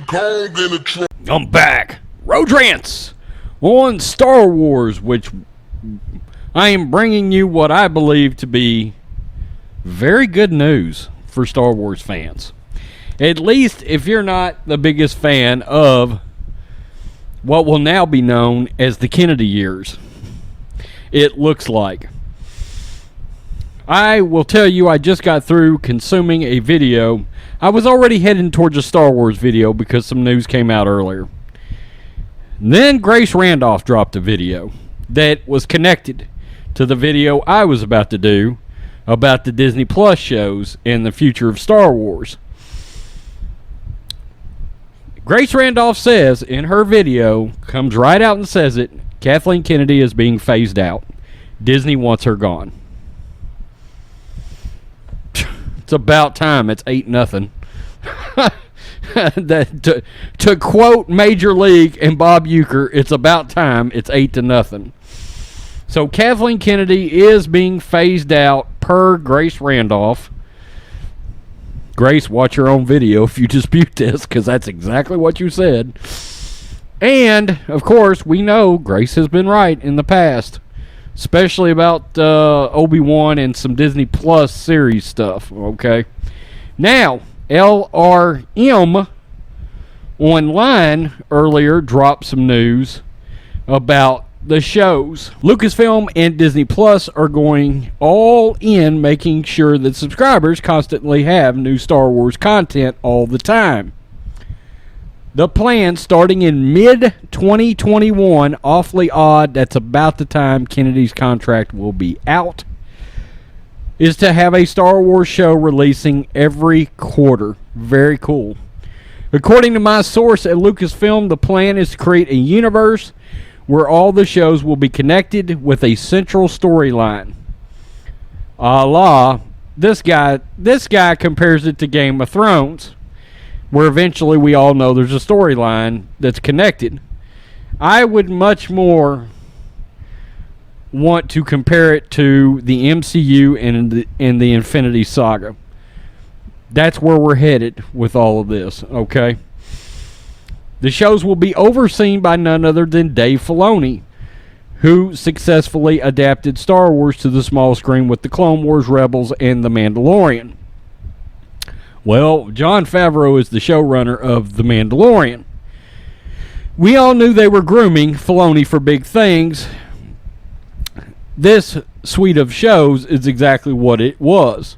Kong in a truck. I'm back. Road Rants on Star Wars, which I am bringing you what I believe to be very good news for Star Wars fans. At least if you're not the biggest fan of what will now be known as the Kennedy years. It looks like. I will tell you, I just got through consuming a video. I was already heading towards a Star Wars video because some news came out earlier. Then Grace Randolph dropped a video that was connected to the video I was about to do about the Disney Plus shows and the future of Star Wars. Grace Randolph says in her video, comes right out and says it, Kathleen Kennedy is being phased out. Disney wants her gone. It's about time. It's 8-0. To quote Major League and Bob Uecker, it's about time. It's 8-0. So Kathleen Kennedy is being phased out per Grace Randolph. Grace, watch your own video if you dispute this, because that's exactly what you said. And, of course, we know Grace has been right in the past, especially about Obi-Wan and some Disney Plus series stuff, okay? Now, LRM online earlier dropped some news about the shows. Lucasfilm and Disney Plus are going all in, making sure that subscribers constantly have new Star Wars content all the time. The plan, starting in mid-2021, awfully odd, that's about the time Kennedy's contract will be out, is to have a Star Wars show releasing every quarter. Very cool. According to my source at Lucasfilm, the plan is to create a universe where all the shows will be connected with a central storyline. This guy compares it to Game of Thrones, where eventually we all know there's a storyline that's connected. I would much more want to compare it to the MCU and the Infinity Saga. That's where we're headed with all of this, okay? The shows will be overseen by none other than Dave Filoni, who successfully adapted Star Wars to the small screen with the Clone Wars, Rebels, and The Mandalorian. Well, Jon Favreau is the showrunner of The Mandalorian. We all knew they were grooming Filoni for big things. This suite of shows is exactly what it was.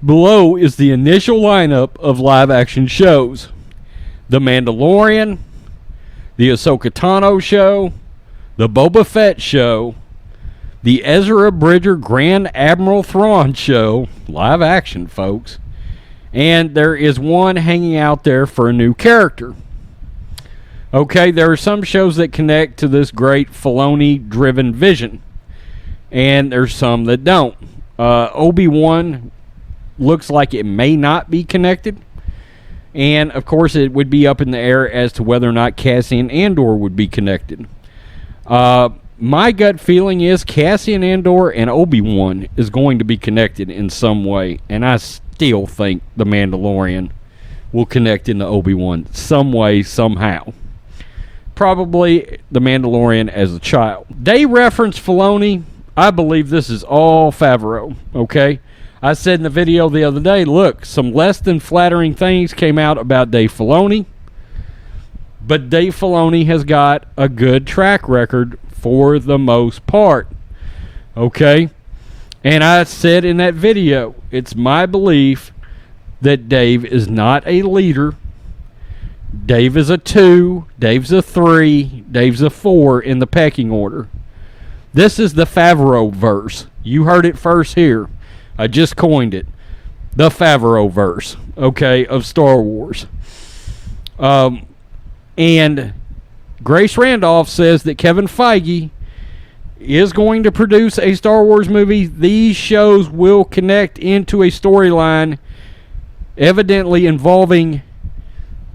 Below is the initial lineup of live-action shows. The Mandalorian, the Ahsoka Tano show, the Boba Fett show, the Ezra Bridger Grand Admiral Thrawn show, live action, folks. And there is one hanging out there for a new character. Okay, there are some shows that connect to this great Filoni-driven vision, and there's some that don't. Obi-Wan looks like it may not be connected. And, of course, it would be up in the air as to whether or not Cassian Andor would be connected. My gut feeling is Cassian Andor and Obi-Wan is going to be connected in some way. And I still think The Mandalorian will connect into Obi-Wan some way, somehow. Probably The Mandalorian as a child. They reference Filoni. I believe this is all Favreau, okay? I said in the video the other day, look, some less than flattering things came out about Dave Filoni, but Dave Filoni has got a good track record for the most part, okay? And I said in that video, it's my belief that Dave is not a leader. Dave is a 2, Dave's a 3, Dave's a 4 in the pecking order. This is the Favreau verse. You heard it first here. I just coined it. The Favreau verse, okay, of Star Wars. And Grace Randolph says that Kevin Feige is going to produce a Star Wars movie. These shows will connect into a storyline evidently involving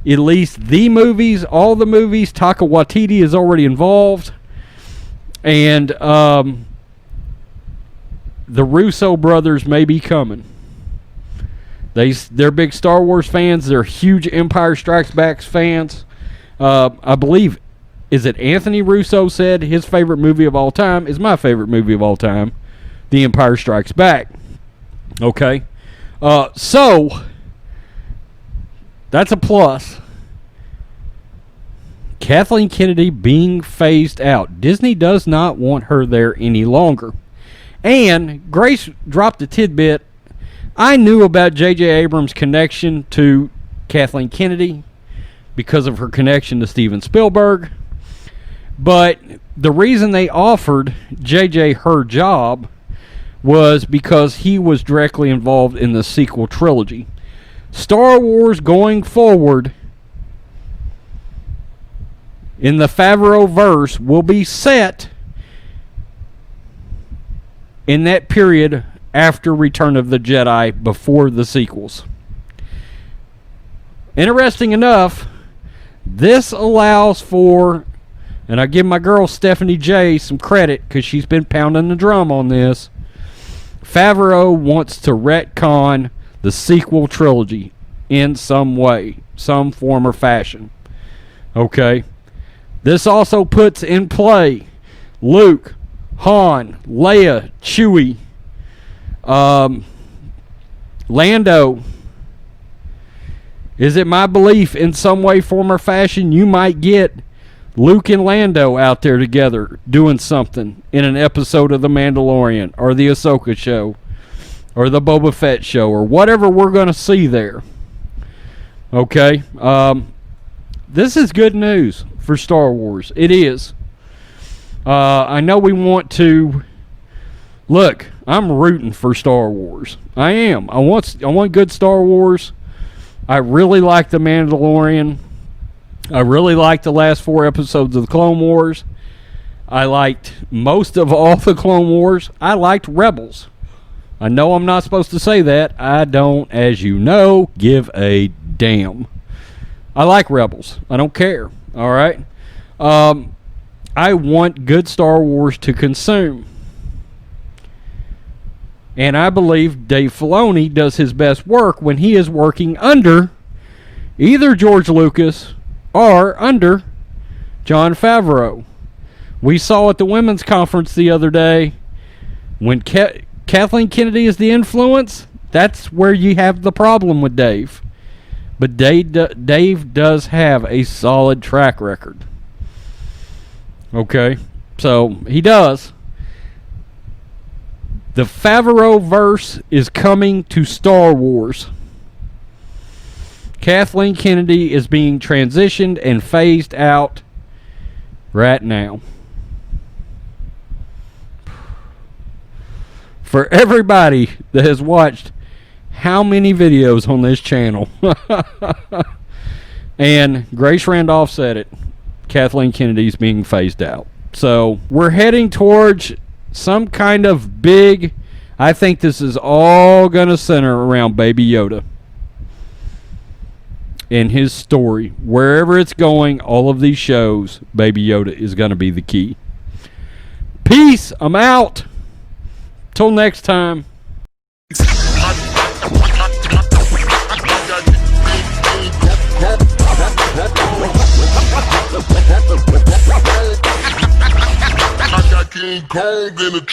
at least the movies, all the movies. Taika Waititi is already involved. And the Russo brothers may be coming. They're big Star Wars fans. They're huge Empire Strikes Back fans. I believe, is it Anthony Russo said his favorite movie of all time is my favorite movie of all time, The Empire Strikes Back. Okay. So, that's a plus. Kathleen Kennedy being phased out. Disney does not want her there any longer. And Grace dropped a tidbit. I knew about J.J. Abrams' connection to Kathleen Kennedy because of her connection to Steven Spielberg. But the reason they offered J.J. her job was because he was directly involved in the sequel trilogy. Star Wars going forward in the Favreau verse will be set in that period after Return of the Jedi, before the sequels. Interesting enough, this allows for, and I give my girl Stephanie J some credit because she's been pounding the drum on this, Favreau wants to retcon the sequel trilogy in some way, some form or fashion. Okay? This also puts in play Luke, Han, Leia, Chewie, Lando. Is it my belief in some way, form, or fashion you might get Luke and Lando out there together doing something in an episode of The Mandalorian or the Ahsoka show or the Boba Fett show or whatever we're going to see there. Okay? This is good news for Star Wars. It is. I know we want to... Look, I'm rooting for Star Wars. I am. I want good Star Wars. I really like The Mandalorian. I really liked the last 4 episodes of the Clone Wars. I liked most of all the Clone Wars. I liked Rebels. I know I'm not supposed to say that. I don't, as you know, give a damn. I like Rebels. I don't care. All right? I want good Star Wars to consume. And I believe Dave Filoni does his best work when he is working under either George Lucas or under Jon Favreau. We saw at the women's conference the other day, when Kathleen Kennedy is the influence, that's where you have the problem with Dave. But Dave does have a solid track record. Okay? So, he does. The Favreau verse is coming to Star Wars. Kathleen Kennedy is being transitioned and phased out right now. For everybody that has watched how many videos on this channel, and Grace Randolph said it, Kathleen Kennedy's being phased out. So we're heading towards some kind of big, I think this is all going to center around Baby Yoda and his story. Wherever it's going, all of these shows, Baby Yoda is going to be the key. Peace. I'm out. Till next time. King Kong in the